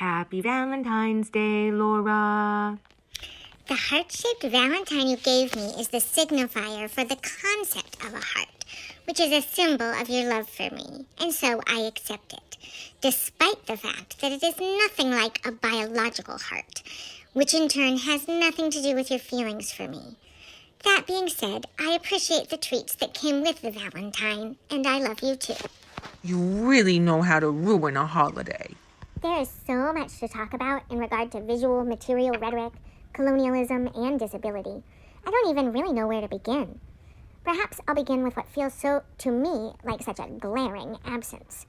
Happy Valentine's Day, Laura. The heart-shaped valentine you gave me is the signifier for the concept of a heart, which is a symbol of your love for me, and so I accept it, despite the fact that it is nothing like a biological heart, which in turn has nothing to do with your feelings for me. That being said, I appreciate the treats that came with the valentine, and I love you too. You really know how to ruin a holiday. There is so much to talk about in regard to visual material rhetoric, colonialism, and disability. I don't even really know where to begin. Perhaps I'll begin with what feels to me like such a glaring absence.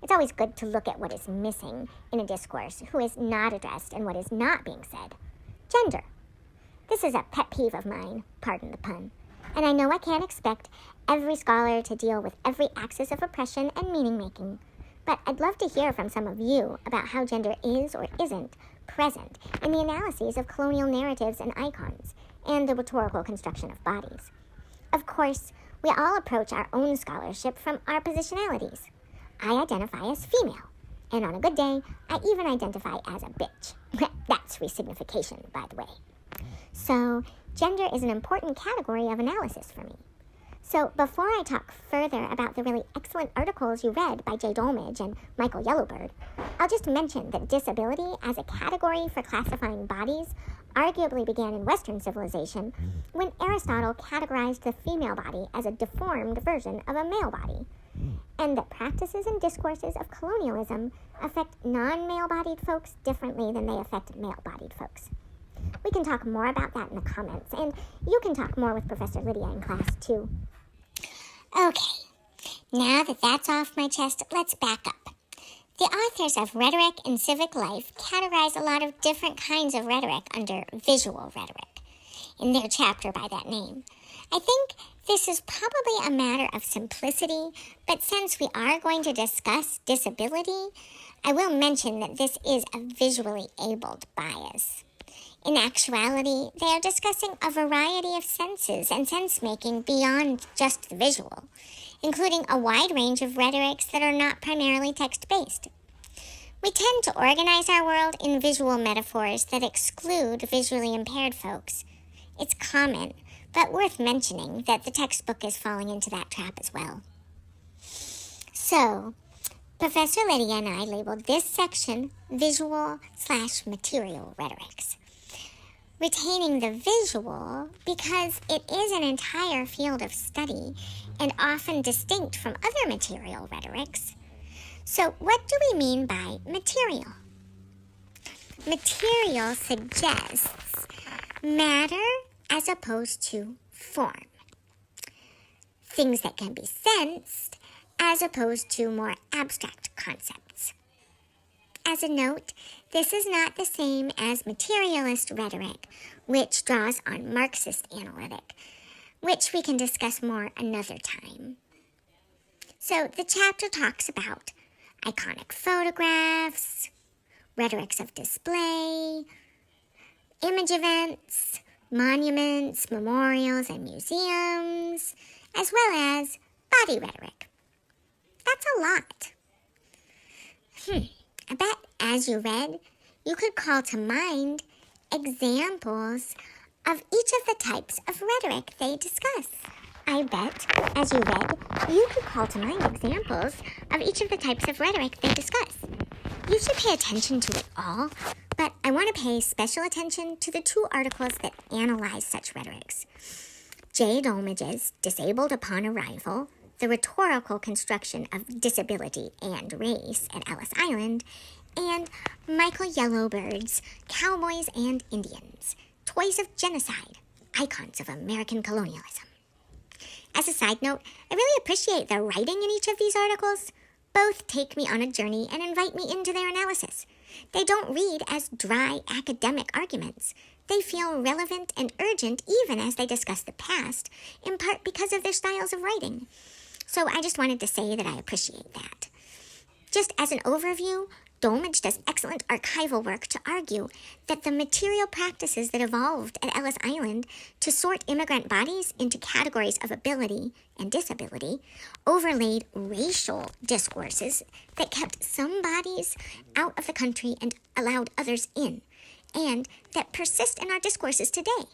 It's always good to look at what is missing in a discourse, who is not addressed, and what is not being said. Gender. This is a pet peeve of mine, pardon the pun. And I know I can't expect every scholar to deal with every axis of oppression and meaning-making. But I'd love to hear from some of you about how gender is or isn't present in the analyses of colonial narratives and icons, and the rhetorical construction of bodies. Of course, we all approach our own scholarship from our positionalities. I identify as female, and on a good day, I even identify as a bitch. That's resignification, by the way. So, gender is an important category of analysis for me. So, before I talk further about the really excellent articles you read by Jay Dolmage and Michael Yellowbird, I'll just mention that disability as a category for classifying bodies arguably began in Western civilization when Aristotle categorized the female body as a deformed version of a male body, and that practices and discourses of colonialism affect non-male-bodied folks differently than they affect male-bodied folks. We can talk more about that in the comments, and you can talk more with Professor Lydia in class, too. Okay, now that that's off my chest, let's back up. The authors of Rhetoric and Civic Life categorize a lot of different kinds of rhetoric under visual rhetoric, in their chapter by that name. I think this is probably a matter of simplicity, but since we are going to discuss disability, I will mention that this is a visually abled bias. In actuality, they are discussing a variety of senses and sense-making beyond just the visual, including a wide range of rhetorics that are not primarily text-based. We tend to organize our world in visual metaphors that exclude visually impaired folks. It's common, but worth mentioning that the textbook is falling into that trap as well. So, Professor Lydia and I labeled this section visual/material rhetorics, retaining the visual because it is an entire field of study and often distinct from other material rhetorics. So what do we mean by material? Material suggests matter as opposed to form. Things that can be sensed as opposed to more abstract concepts. As a note, this is not the same as materialist rhetoric, which draws on Marxist analytic, which we can discuss more another time. So the chapter talks about iconic photographs, rhetorics of display, image events, monuments, memorials, and museums, as well as body rhetoric. That's a lot. I bet as you read, you could call to mind examples of each of the types of rhetoric they discuss. I bet, as you read, you could call to mind examples of each of the types of rhetoric they discuss. You should pay attention to it all, but I want to pay special attention to the two articles that analyze such rhetorics. Jay Dolmage's Disabled Upon Arrival, The Rhetorical Construction of Disability and Race at Ellis Island, and Michael Yellowbird's Cowboys and Indians, Toys of Genocide, Icons of American Colonialism. As a side note, I really appreciate the writing in each of these articles. Both take me on a journey and invite me into their analysis. They don't read as dry academic arguments. They feel relevant and urgent even as they discuss the past, in part because of their styles of writing. So I just wanted to say that I appreciate that. Just as an overview, Dolmage does excellent archival work to argue that the material practices that evolved at Ellis Island to sort immigrant bodies into categories of ability and disability overlaid racial discourses that kept some bodies out of the country and allowed others in, and that persist in our discourses today.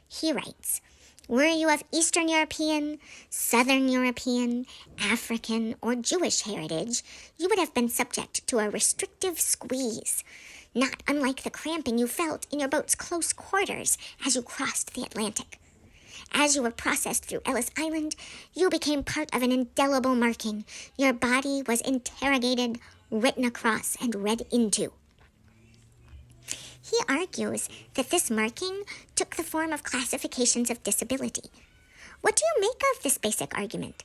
He writes, "Were you of Eastern European, Southern European, African, or Jewish heritage, you would have been subject to a restrictive squeeze, not unlike the cramping you felt in your boat's close quarters as you crossed the Atlantic. As you were processed through Ellis Island, you became part of an indelible marking. Your body was interrogated, written across, and read into." He argues that this marking took the form of classifications of disability. What do you make of this basic argument?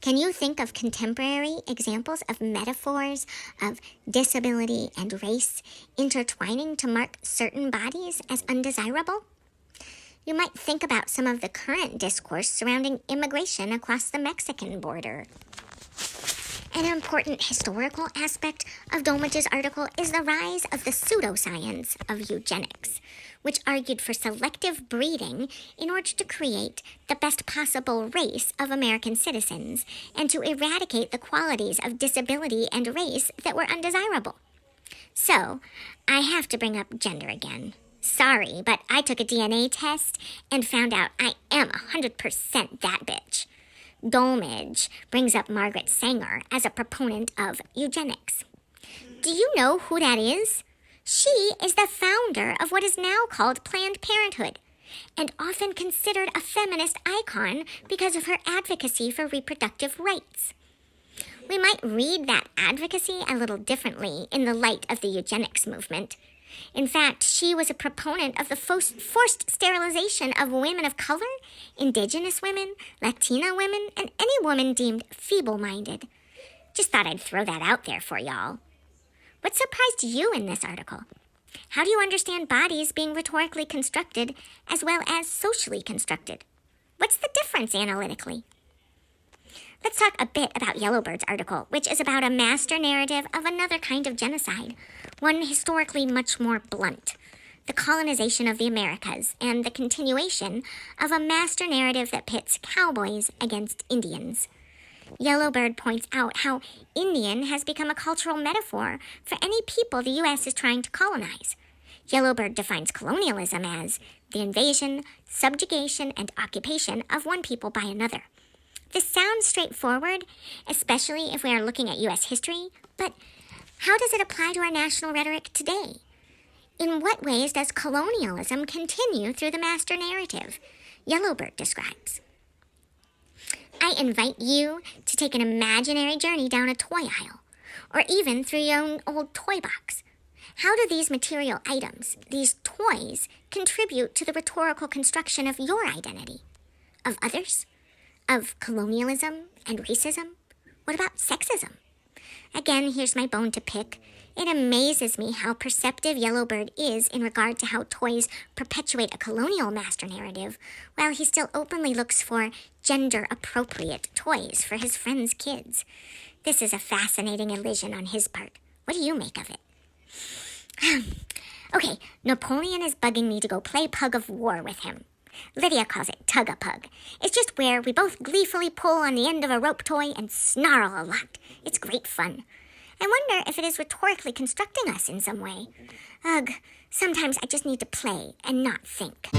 Can you think of contemporary examples of metaphors of disability and race intertwining to mark certain bodies as undesirable? You might think about some of the current discourse surrounding immigration across the Mexican border. An important historical aspect of Dolmage's article is the rise of the pseudoscience of eugenics, which argued for selective breeding in order to create the best possible race of American citizens and to eradicate the qualities of disability and race that were undesirable. So, I have to bring up gender again. Sorry, but I took a DNA test and found out I am 100% that bitch. Dolmage brings up Margaret Sanger as a proponent of eugenics. Do you know who that is? She is the founder of what is now called Planned Parenthood, and often considered a feminist icon because of her advocacy for reproductive rights. We might read that advocacy a little differently in the light of the eugenics movement. In fact, she was a proponent of the forced sterilization of women of color, indigenous women, Latina women, and any woman deemed feeble-minded. Just thought I'd throw that out there for y'all. What surprised you in this article? How do you understand bodies being rhetorically constructed as well as socially constructed? What's the difference analytically? Let's talk a bit about Yellowbird's article, which is about a master narrative of another kind of genocide, one historically much more blunt, the colonization of the Americas and the continuation of a master narrative that pits cowboys against Indians. Yellowbird points out how Indian has become a cultural metaphor for any people the U.S. is trying to colonize. Yellowbird defines colonialism as the invasion, subjugation, and occupation of one people by another. This sounds straightforward, especially if we are looking at U.S. history, but how does it apply to our national rhetoric today? In what ways does colonialism continue through the master narrative? Yellowbird describes. I invite you to take an imaginary journey down a toy aisle, or even through your own old toy box. How do these material items, these toys, contribute to the rhetorical construction of your identity? Of others? Of colonialism and racism? What about sexism? Again, here's my bone to pick. It amazes me how perceptive Yellowbird is in regard to how toys perpetuate a colonial master narrative, while he still openly looks for gender-appropriate toys for his friends' kids. This is a fascinating elision on his part. What do you make of it? Okay, Napoleon is bugging me to go play Pug of War with him. Lydia calls it Tug-a-Pug. It's just where we both gleefully pull on the end of a rope toy and snarl a lot. It's great fun. I wonder if it is rhetorically constructing us in some way. Ugh, sometimes I just need to play and not think.